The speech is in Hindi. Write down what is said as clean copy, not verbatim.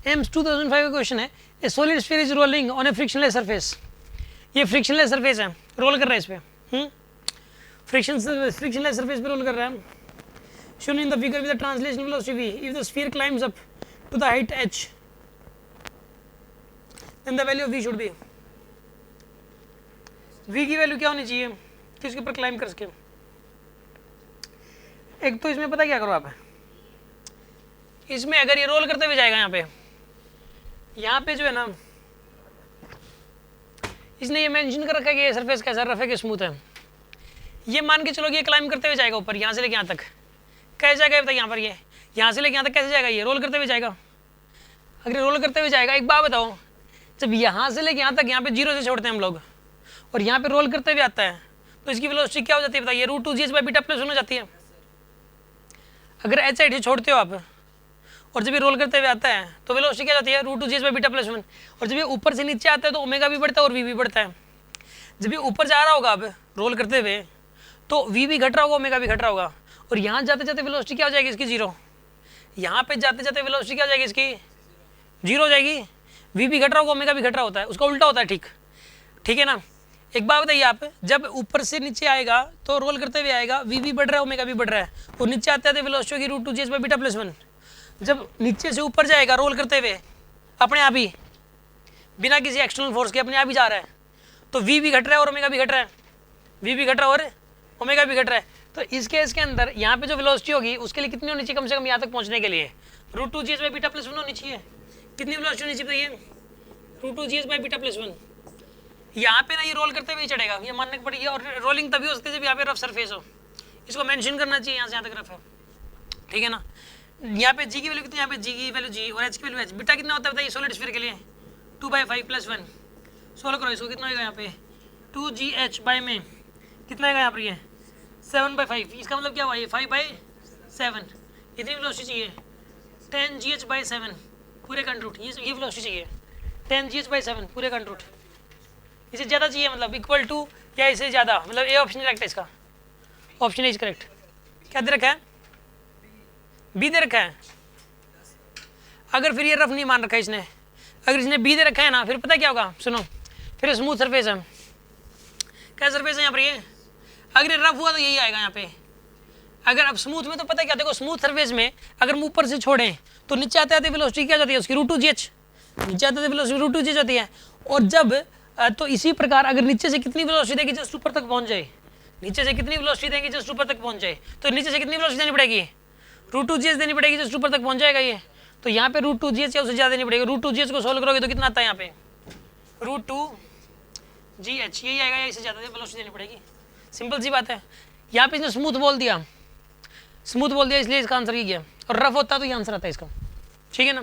एम्स 2005 का क्वेश्चन है, ए solid sphere is rolling on A frictionless surface. ये फ्रिक्शनलेस सरफेस है, रोल कर रहा है इस पे, फ्रिक्शनलेस सरफेस पे रोल कर रहा है। shown in the figure with the translation velocity v, if the sphere climbs up to the height h, then the value of v should be, v की वैल्यू क्या होनी चाहिए कि उसके ऊपर क्लाइंब कर सके। एक तो इसमें पता क्या करो आप, इसमें अगर ये रोल करते हुए जाएगा यहाँ पे जो है ना, इसने ये मेंशन कर रखा है कि ये सरफेस कैसा रफ है कि स्मूथ है। ये मान के चलो कि ये क्लाइंब करते हुए जाएगा ऊपर, यहाँ से लेके यहाँ तक कैसे जाएगा बताइए। यहाँ पर ये यहाँ से लेके यहाँ तक कैसे जाएगा, ये रोल करते हुए जाएगा। अगर ये रोल करते हुए जाएगा, एक बात बताओ, जब यहाँ से लेके यहाँ तक, यहाँ पे जीरो से छोड़ते हैं हम लोग और यहाँ पे रोल करते हुए आता है, तो इसकी वेलोसिटी क्या हो जाती है बताइए, √2gh/β+1 हो जाती है। अगर एच साइड से छोड़ते हो आप और जब ये रोल करते हुए आता है तो वेलोसिटी क्या जाती है, √2gh/β+1। और जब ये ऊपर से नीचे आता है तो ओमेगा भी बढ़ता है और वी भी बढ़ता है। जब ये ऊपर जा रहा होगा अब रोल करते हुए तो वी भी घट रहा होगा, ओमेगा भी घट रहा होगा। और यहाँ जाते जाते वेलोसिटी क्या हो जाएगी इसकी, जीरो। यहाँ पे जाते जाते वेलोसिटी क्या हो जाएगी इसकी, जीरो हो जाएगी। वी भी घट रहा होगा, ओमेगा भी घट रहा होता है, उसका उल्टा होता है, ठीक है ना। एक बात बताइए आप, जब ऊपर से नीचे आएगा तो रोल करते हुए आएगा, वी भी बढ़ रहा है, ओमेगा भी बढ़ रहा है, और नीचे आते आते वेलोसिटी होगी √2gh/β+1। जब नीचे से ऊपर जाएगा रोल करते हुए अपने आप ही, बिना किसी एक्सटर्नल फोर्स के अपने आप ही जा रहा है, तो वी भी घट रहा है और ओमेगा भी घट रहा है, वी भी घट रहा है और ओमेगा भी घट रहा है। तो इस केस के अंदर यहाँ पे जो वेलोसिटी होगी उसके लिए कितनी होनी चाहिए, कम से कम यहाँ तक पहुँचने के लिए √2gh/β+1 होनी चाहिए। कितनी वेलोसिटी होनी चाहिए √2gh/β+1। यहाँ पे ना ये रोल करते हुए चढ़ेगा, ये मानने पड़ेगी। और रोलिंग तभी हो सकती है जब यहाँ पे रफ सरफेस हो, इसको मेंशन करना चाहिए, यहाँ से यहाँ तक रफ है, ठीक है ना। यहाँ पे जी की वैल्यू कितनी, यहाँ पे जी की वैल्यू जी और एच की वैल्यू एच। बीटा कितना होता है बताइए सॉलिड स्फीयर के लिए, 2/5+1। सोल्व करो इसको, कितना होगा यहाँ पे 2gh/में कितना आएगा यहाँ पर, ये 7/5। इसका मतलब क्या हुआ, ये 5/7। इतनी वेलोसिटी चाहिए, 10gh/7 पूरे कंट्रूट, ये वेलोसिटी चाहिए 10gh/7 पूरे कंट्रूट। इसे ज़्यादा चाहिए मतलब इक्वल टू या इससे ज़्यादा, मतलब ए ऑप्शन करेक्ट है इसका, ऑप्शन इज करेक्ट। क्या दे रखा है, बी दे रखा है। अगर फिर ये रफ नहीं मान रखा है इसने, अगर इसने बी दे रखा है ना, फिर पता क्या होगा, सुनो, फिर स्मूथ सरफेस है। क्या सरफेस है यहाँ पर, ये अगर रफ हुआ तो यही आएगा यहाँ पे। अगर अब स्मूथ में तो पता क्या, देखो स्मूथ सरफेस में अगर हम ऊपर से छोड़ें तो नीचे आते आते वेलोसिटी क्या जाती है उसकी, √2gh, नीचे आते आते वेलोसिटी √2gh होती है। और जब तो इसी प्रकार अगर नीचे से कितनी वेलोसिटी देगी जस्ट ऊपर तक पहुंच जाए, नीचे से कितनी वेलोसिटी देंगे जस्ट ऊपर तक पहुंच जाए, तो नीचे से कितनी वेलोसिटी देनी पड़ेगी, √2gh देनी पड़ेगी, जस्ट ऊपर तक पहुंच जाएगा ये। तो यहाँ पे √2gh या उससे ज़्यादा देनी पड़ेगी। √2gh को सोल्व करोगे तो कितना आता है यहाँ पे, √2gh यही आएगा, या इससे ज़्यादा वेलोसिटी देनी पड़ेगी। सिंपल सी बात है। यहाँ पे इसने स्मूथ बोल दिया, स्मूथ बोल दिया इसलिए इसका आंसर ये गया, और रफ होता तो ये आंसर आता है इसका, ठीक है ना।